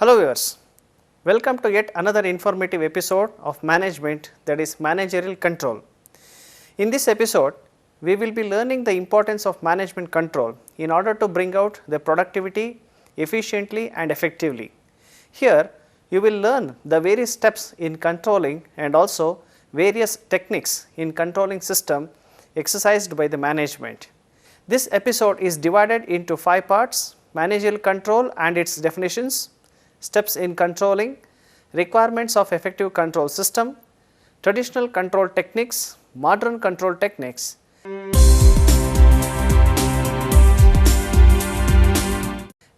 Hello viewers, welcome to yet another informative episode of management, that is managerial control. In this episode, we will be learning the importance of management control in order to bring out the productivity efficiently and effectively. Here, you will learn the various steps in controlling and also various techniques in controlling system exercised by the management. This episode is divided into 5 parts: managerial control and its definitions, steps in controlling, requirements of effective control system, traditional control techniques, modern control techniques.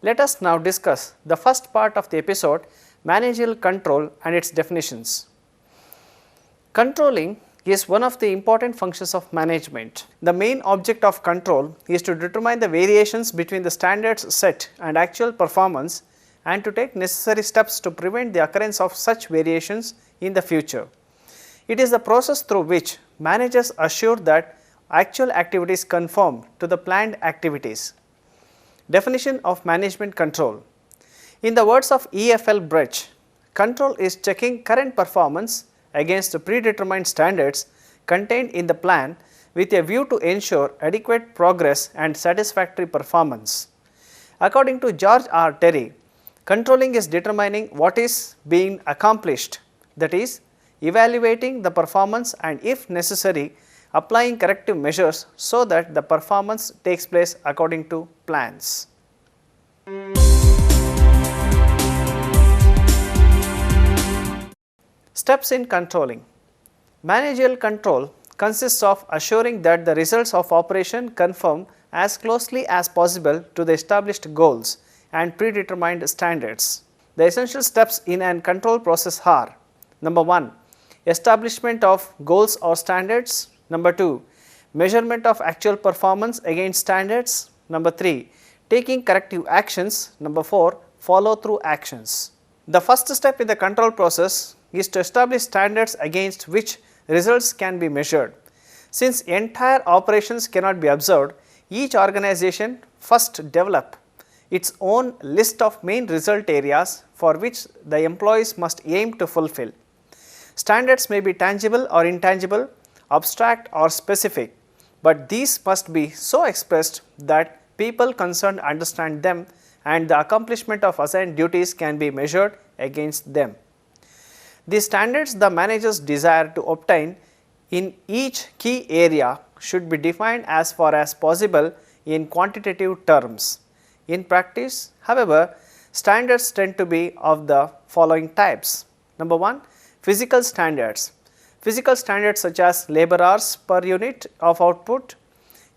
Let us now discuss the first part of the episode, managerial control and its definitions. Controlling is one of the important functions of management. The main object of control is to determine the variations between the standards set and actual performance and to take necessary steps to prevent the occurrence of such variations in the future. It is the process through which managers assure that actual activities conform to the planned activities. Definition of management control. In the words of E.F.L. Bruch, control is checking current performance against the predetermined standards contained in the plan with a view to ensure adequate progress and satisfactory performance. According to George R. Terry, controlling is determining what is being accomplished, that is, evaluating the performance and, if necessary, applying corrective measures so that the performance takes place according to plans. Steps in controlling. Managerial control consists of assuring that the results of operation conform as closely as possible to the established goals and predetermined standards. The essential steps in an control process are: number 1, establishment of goals or standards; number 2, measurement of actual performance against standards; number 3, taking corrective actions; number 4, follow through actions. The first step in the control process is to establish standards against which results can be measured. Since entire operations cannot be observed, each organization first develop its own list of main result areas for which the employees must aim to fulfill. Standards may be tangible or intangible, abstract or specific, but these must be so expressed that people concerned understand them and the accomplishment of assigned duties can be measured against them. The standards the managers desire to obtain in each key area should be defined as far as possible in quantitative terms. In practice, however, standards tend to be of the following types. Number 1, physical standards. Physical standards such as labor hours per unit of output,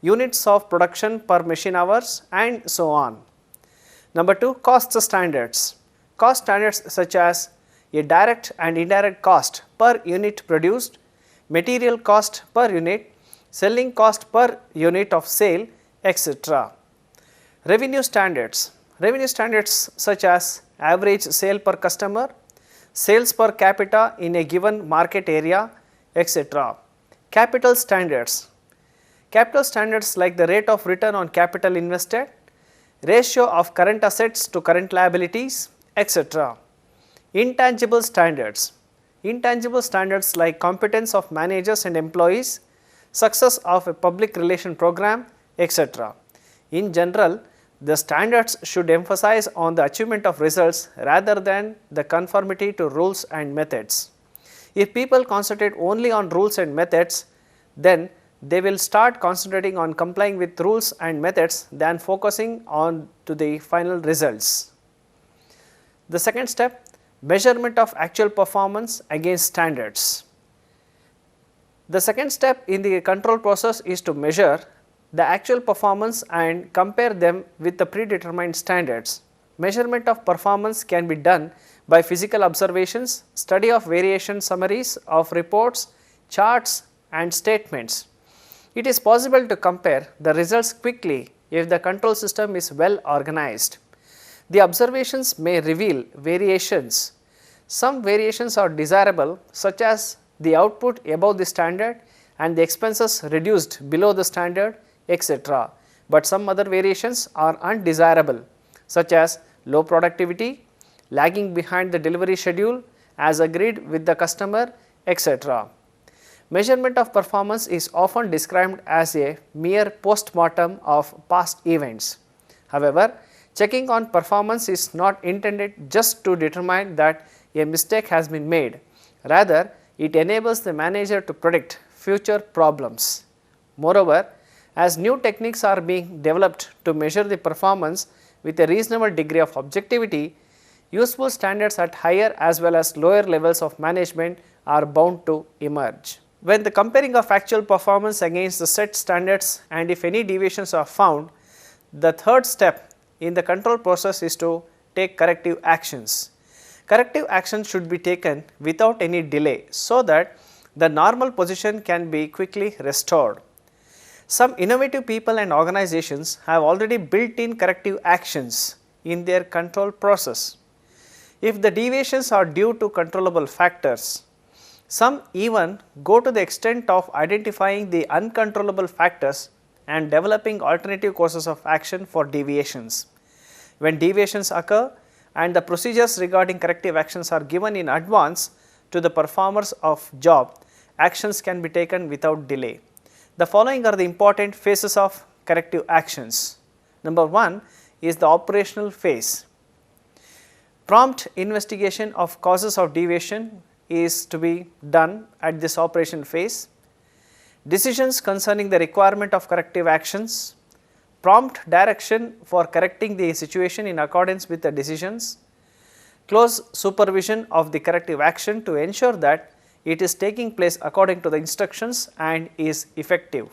units of production per machine hours, and so on. Number 2, cost standards. Cost standards such as a direct and indirect cost per unit produced, material cost per unit, selling cost per unit of sale, etc. Revenue standards. Revenue standards such as average sale per customer, sales per capita in a given market area, etc. Capital standards. Capital standards like the rate of return on capital invested, ratio of current assets to current liabilities, etc. Intangible standards. Intangible standards like competence of managers and employees, success of a public relation program, etc. In general, the standards should emphasize on the achievement of results rather than the conformity to rules and methods. If people concentrate only on rules and methods, then they will start concentrating on complying with rules and methods than focusing on to the final results. The second step, measurement of actual performance against standards. The second step in the control process is to measure the actual performance and compare them with the predetermined standards. Measurement of performance can be done by physical observations, study of variation summaries of reports, charts and statements. It is possible to compare the results quickly if the control system is well organized. The observations may reveal variations. Some variations are desirable, such as the output above the standard and the expenses reduced below the standard, etc. But some other variations are undesirable, such as low productivity, lagging behind the delivery schedule as agreed with the customer, etc. Measurement of performance is often described as a mere post-mortem of past events. However, checking on performance is not intended just to determine that a mistake has been made. Rather, it enables the manager to predict future problems. Moreover, as new techniques are being developed to measure the performance with a reasonable degree of objectivity, useful standards at higher as well as lower levels of management are bound to emerge. When the comparing of actual performance against the set standards and if any deviations are found, the third step in the control process is to take corrective actions. Corrective action should be taken without any delay so that the normal position can be quickly restored. Some innovative people and organizations have already built in corrective actions in their control process. If the deviations are due to controllable factors, some even go to the extent of identifying the uncontrollable factors and developing alternative courses of action for deviations. When deviations occur and the procedures regarding corrective actions are given in advance to the performers of job, actions can be taken without delay. The following are the important phases of corrective actions. Number 1 is the operational phase. Prompt investigation of causes of deviation is to be done at this operation phase. Decisions concerning the requirement of corrective actions, prompt direction for correcting the situation in accordance with the decisions, close supervision of the corrective action to ensure that it is taking place according to the instructions and is effective.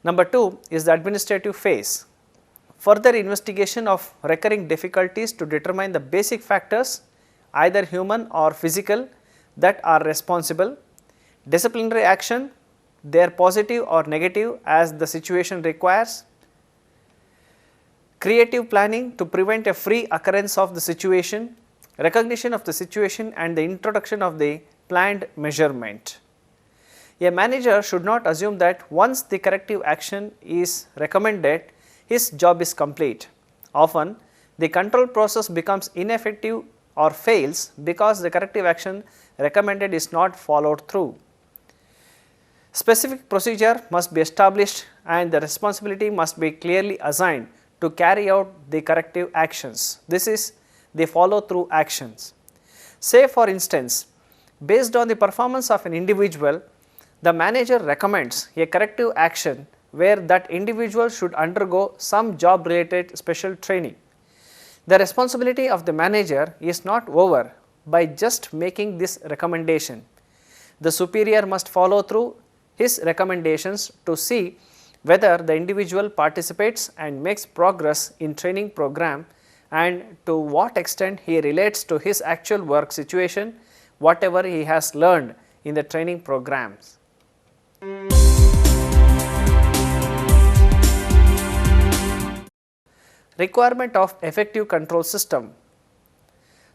Number 2 is the administrative phase. Further investigation of recurring difficulties to determine the basic factors, either human or physical, that are responsible. Disciplinary action, they are positive or negative as the situation requires. Creative planning to prevent a free occurrence of the situation, recognition of the situation and the introduction of the planned measurement. A manager should not assume that once the corrective action is recommended, his job is complete. Often, the control process becomes ineffective or fails because the corrective action recommended is not followed through. Specific procedure must be established and the responsibility must be clearly assigned to carry out the corrective actions. This is the follow through actions. Say for instance, based on the performance of an individual, the manager recommends a corrective action where that individual should undergo some job related special training. The responsibility of the manager is not over by just making this recommendation. The superior must follow through his recommendations to see whether the individual participates and makes progress in training program and to what extent he relates to his actual work situation, whatever he has learned in the training programs. Requirement of effective control system.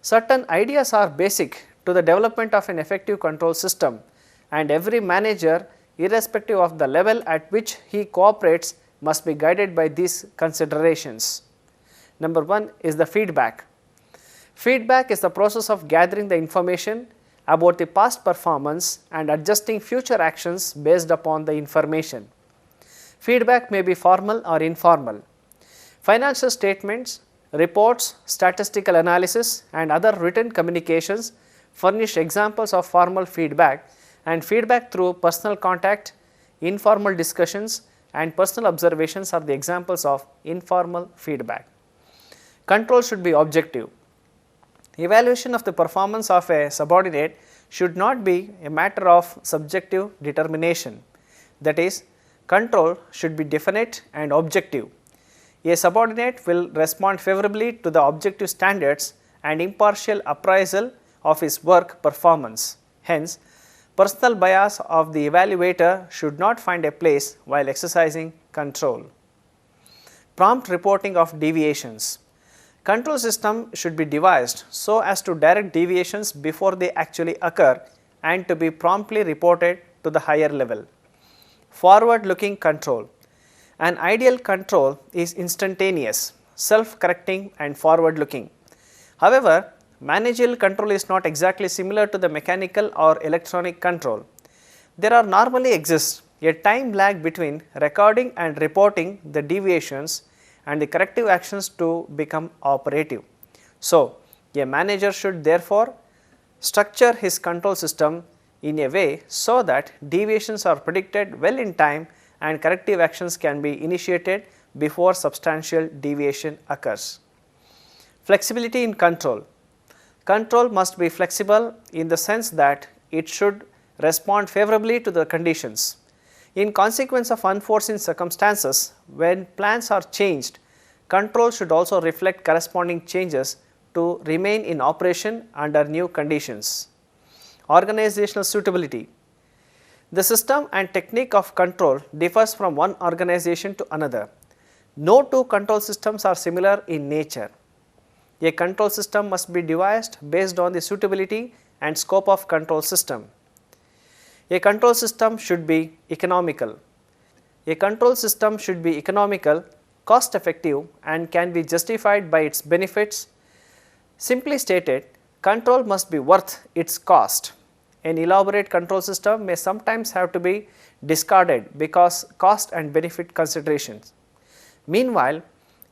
Certain ideas are basic to the development of an effective control system and every manager, irrespective of the level at which he cooperates, must be guided by these considerations. Number 1 is the feedback. Feedback is the process of gathering the information about the past performance and adjusting future actions based upon the information. Feedback may be formal or informal. Financial statements, reports, statistical analysis and other written communications furnish examples of formal feedback, and feedback through personal contact, informal discussions and personal observations are the examples of informal feedback. Control should be objective. Evaluation of the performance of a subordinate should not be a matter of subjective determination. That is, control should be definite and objective. A subordinate will respond favorably to the objective standards and impartial appraisal of his work performance. Hence, personal bias of the evaluator should not find a place while exercising control. Prompt reporting of deviations. Control system should be devised so as to direct deviations before they actually occur and to be promptly reported to the higher level. Forward looking control. An ideal control is instantaneous, self-correcting and forward looking. However, managerial control is not exactly similar to the mechanical or electronic control. There are normally exists a time lag between recording and reporting the deviations and the corrective actions to become operative. So, a manager should therefore structure his control system in a way so that deviations are predicted well in time and corrective actions can be initiated before substantial deviation occurs. Flexibility in control. Control must be flexible in the sense that it should respond favorably to the conditions. In consequence of unforeseen circumstances, when plans are changed, control should also reflect corresponding changes to remain in operation under new conditions. Organizational suitability. The system and technique of control differs from one organization to another. No two control systems are similar in nature. A control system must be devised based on the suitability and scope of control system. A control system should be economical. A control system should be economical, cost effective and can be justified by its benefits. Simply stated, control must be worth its cost. An elaborate control system may sometimes have to be discarded because cost and benefit considerations. Meanwhile,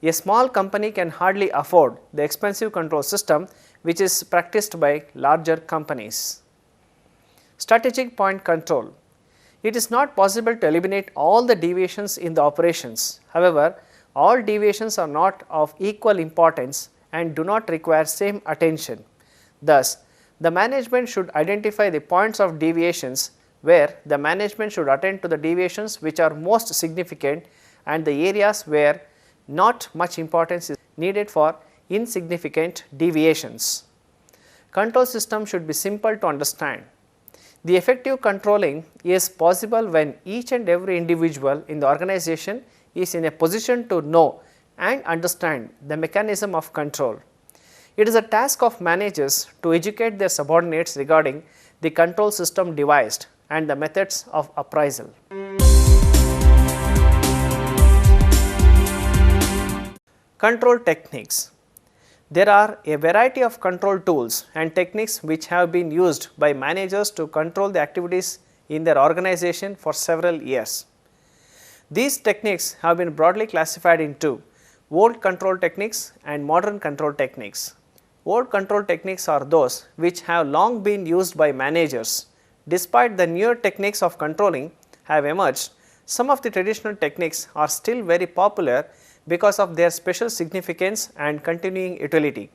a small company can hardly afford the expensive control system which is practiced by larger companies. Strategic point control. It is not possible to eliminate all the deviations in the operations. However, all deviations are not of equal importance and do not require same attention. Thus, the management should identify the points of deviations where the management should attend to the deviations which are most significant and the areas where not much importance is needed for insignificant deviations. Control system should be simple to understand. The effective controlling is possible when each and every individual in the organization is in a position to know and understand the mechanism of control. It is a task of managers to educate their subordinates regarding the control system devised and the methods of appraisal. Control techniques. There are a variety of control tools and techniques which have been used by managers to control the activities in their organization for several years. These techniques have been broadly classified into old control techniques and modern control techniques. Old control techniques are those which have long been used by managers. Despite the newer techniques of controlling have emerged, some of the traditional techniques are still very popular because of their special significance and continuing utility.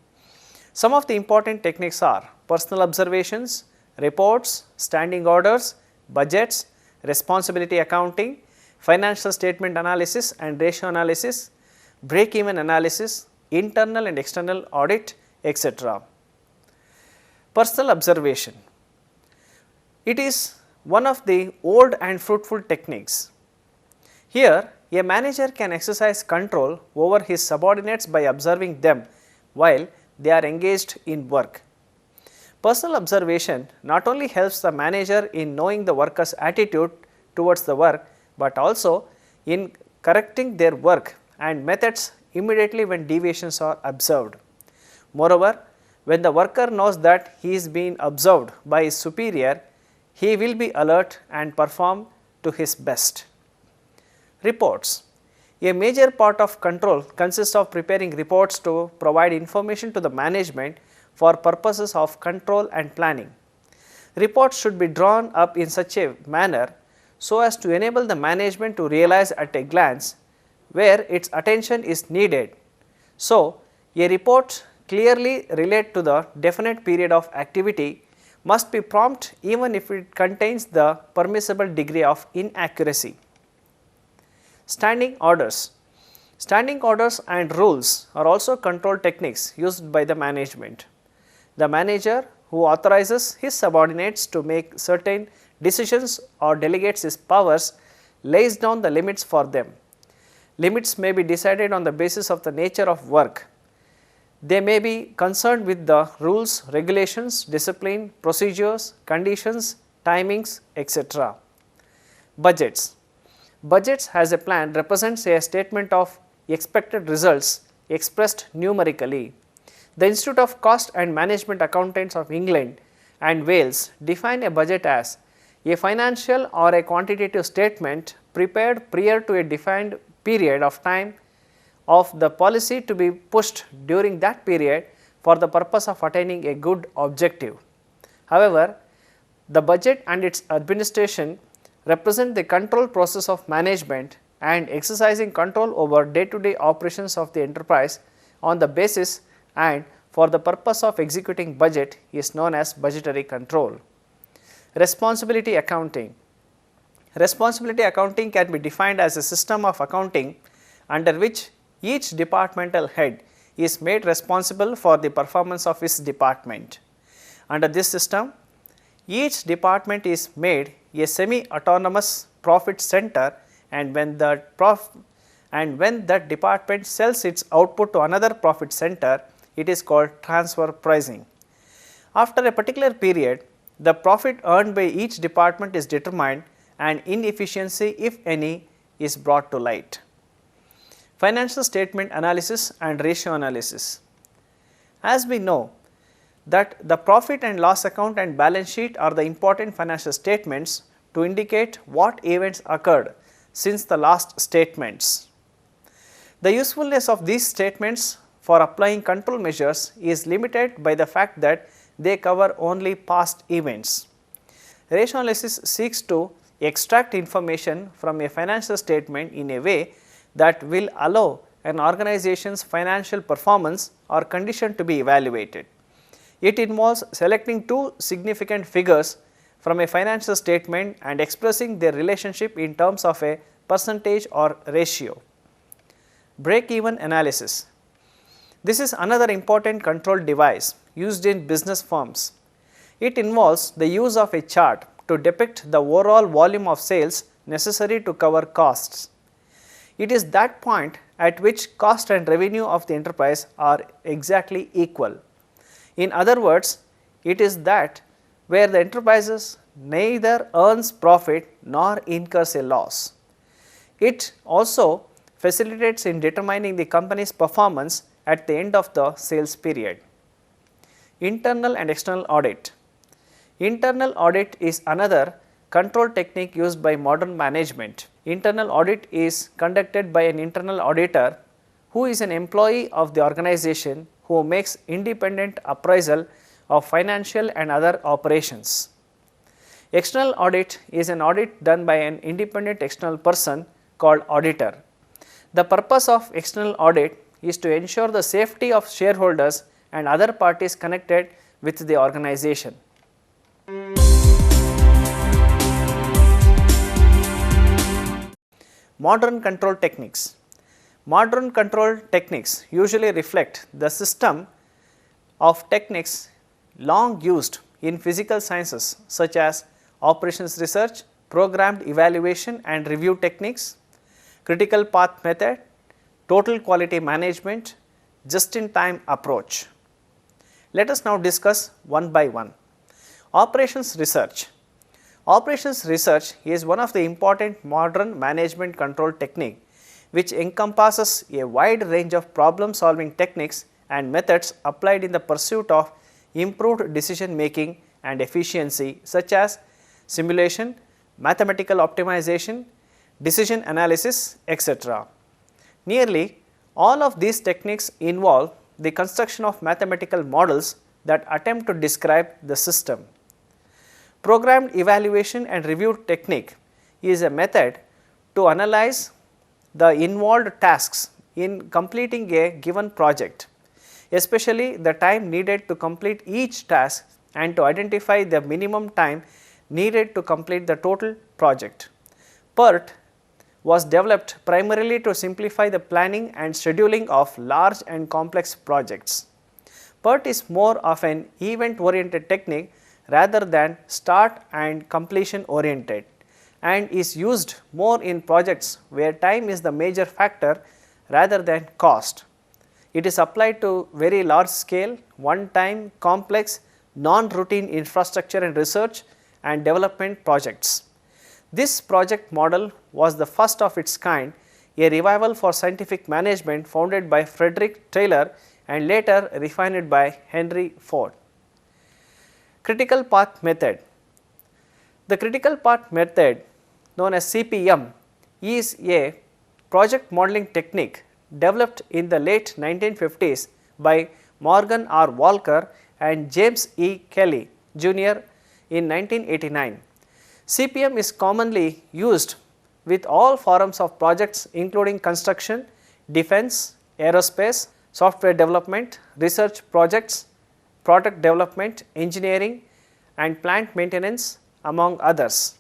Some of the important techniques are personal observations, reports, standing orders, budgets, responsibility accounting, financial statement analysis and ratio analysis, break-even analysis, internal and external audit, etc. Personal observation. It is one of the old and fruitful techniques. Here, a manager can exercise control over his subordinates by observing them while they are engaged in work. Personal observation not only helps the manager in knowing the worker's attitude towards the work, but also in correcting their work and methods immediately when deviations are observed. Moreover, when the worker knows that he is being observed by his superior, he will be alert and perform to his best. Reports. A major part of control consists of preparing reports to provide information to the management for purposes of control and planning. Reports should be drawn up in such a manner so as to enable the management to realize at a glance where its attention is needed. So, a report clearly relate to the definite period of activity must be prompt even if it contains the permissible degree of inaccuracy. Standing orders. Standing orders and rules are also control techniques used by the management. The manager who authorizes his subordinates to make certain decisions or delegates his powers lays down the limits for them. Limits may be decided on the basis of the nature of work. They may be concerned with the rules, regulations, discipline, procedures, conditions, timings, etc. Budgets. Budgets as a plan represents a statement of expected results expressed numerically. The Institute of Cost and Management Accountants of England and Wales define a budget as a financial or a quantitative statement prepared prior to a defined period of time of the policy to be pushed during that period for the purpose of attaining a good objective. However, the budget and its administration represent the control process of management and exercising control over day-to-day operations of the enterprise on the basis and for the purpose of executing budget is known as budgetary control. Responsibility accounting. Responsibility accounting can be defined as a system of accounting under which each departmental head is made responsible for the performance of his department. Under this system, each department is made a semi-autonomous profit center, and when that department sells its output to another profit center, it is called transfer pricing. After a particular period, the profit earned by each department is determined and inefficiency, if any, is brought to light. Financial statement analysis and ratio analysis. As we know that the profit and loss account and balance sheet are the important financial statements to indicate what events occurred since the last statements. The usefulness of these statements for applying control measures is limited by the fact that they cover only past events. Ratio analysis seeks to extract information from a financial statement in a way that will allow an organization's financial performance or condition to be evaluated. It involves selecting two significant figures from a financial statement and expressing their relationship in terms of a percentage or ratio. Break-even analysis. This is another important control device used in business firms. It involves the use of a chart to depict the overall volume of sales necessary to cover costs. It is that point at which cost and revenue of the enterprise are exactly equal. In other words, it is that where the enterprise neither earns profit nor incurs a loss. It also facilitates in determining the company's performance at the end of the sales period. Internal and external audit. Internal audit is another control technique used by modern management. Internal audit is conducted by an internal auditor who is an employee of the organization who makes independent appraisal of financial and other operations. External audit is an audit done by an independent external person called auditor. The purpose of external audit is to ensure the safety of shareholders and other parties connected with the organization. Modern control techniques. Modern control techniques usually reflect the system of techniques long used in physical sciences such as operations research, programmed evaluation and review techniques, critical path method, total quality management, just-in-time approach. Let us now discuss one by one. Operations research. Operations research is one of the important modern management control technique which encompasses a wide range of problem solving techniques and methods applied in the pursuit of improved decision making and efficiency such as simulation, mathematical optimization, decision analysis, etc. Nearly all of these techniques involve the construction of mathematical models that attempt to describe the system. Programmed evaluation and review technique is a method to analyze the involved tasks in completing a given project, especially the time needed to complete each task and to identify the minimum time needed to complete the total project. PERT was developed primarily to simplify the planning and scheduling of large and complex projects. PERT is more of an event oriented technique rather than start and completion oriented, and is used more in projects where time is the major factor rather than cost. It is applied to very large scale, one time, complex, non-routine infrastructure and research and development projects. This project model was the first of its kind, a revival for scientific management founded by Frederick Taylor and later refined by Henry Ford. Critical path method. The critical path method, known as CPM, is a project modeling technique developed in the late 1950s by Morgan R. Walker and James E. Kelly Jr. in 1989. CPM is commonly used with all forms of projects including construction, defense, aerospace, software development, research projects, product development, engineering and plant maintenance, among others.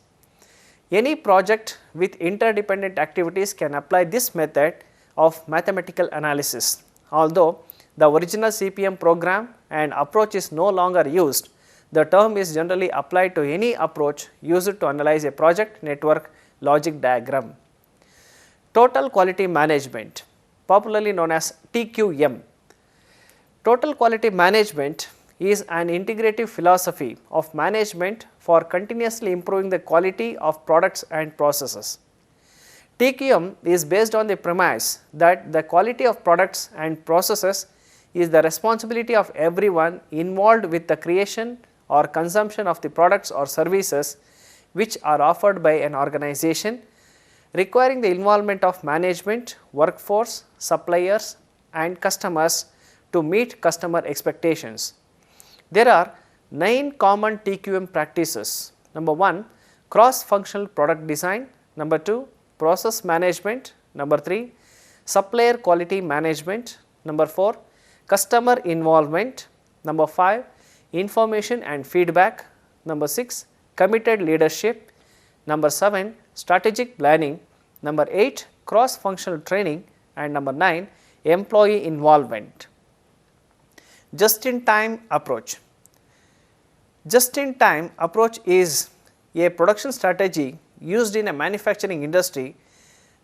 Any project with interdependent activities can apply this method of mathematical analysis. Although the original CPM program and approach is no longer used, the term is generally applied to any approach used to analyze a project network logic diagram. Total quality management, popularly known as TQM. Total quality management is an integrative philosophy of management for continuously improving the quality of products and processes. TQM is based on the premise that the quality of products and processes is the responsibility of everyone involved with the creation or consumption of the products or services which are offered by an organization, requiring the involvement of management, workforce, suppliers and customers to meet customer expectations. There are 9 common TQM practices. Number 1, cross-functional product design. Number 2, process management. Number 3, supplier quality management. Number 4, customer involvement. Number 5, information and feedback. Number 6, committed leadership. Number 7, strategic planning. Number 8, cross-functional training. And number 9, employee involvement. Just-in-time approach. Just-in-time approach is a production strategy used in a manufacturing industry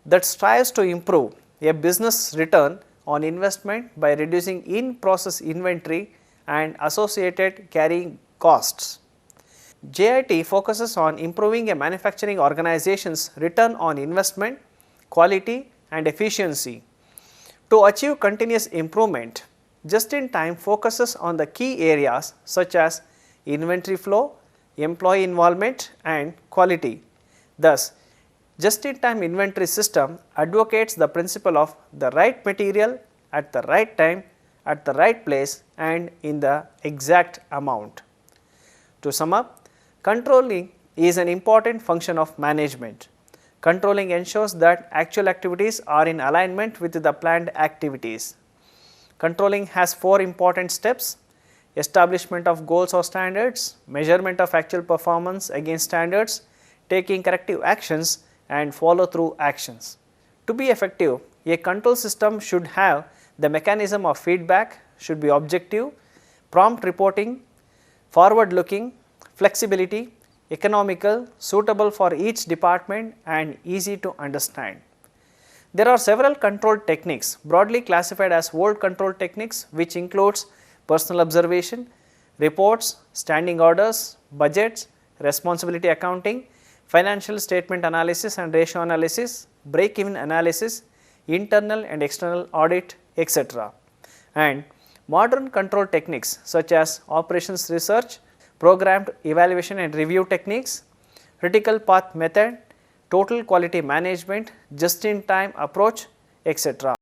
that strives to improve a business return on investment by reducing in-process inventory and associated carrying costs. JIT focuses on improving a manufacturing organization's return on investment, quality and efficiency. To achieve continuous improvement, just-in-time focuses on the key areas such as inventory flow, employee involvement and quality. Thus, just-in-time inventory system advocates the principle of the right material at the right time, at the right place and in the exact amount. To sum up, controlling is an important function of management. Controlling ensures that actual activities are in alignment with the planned activities. Controlling has 4 important steps: establishment of goals or standards, measurement of actual performance against standards, taking corrective actions and follow through actions. To be effective, a control system should have the mechanism of feedback, should be objective, prompt reporting, forward looking, flexibility, economical, suitable for each department and easy to understand. There are several control techniques broadly classified as old control techniques, which includes personal observation, reports, standing orders, budgets, responsibility accounting, financial statement analysis and ratio analysis, break-even analysis, internal and external audit, etc. And modern control techniques such as operations research, programmed evaluation and review techniques, critical path method, total quality management, just-in-time approach, etc.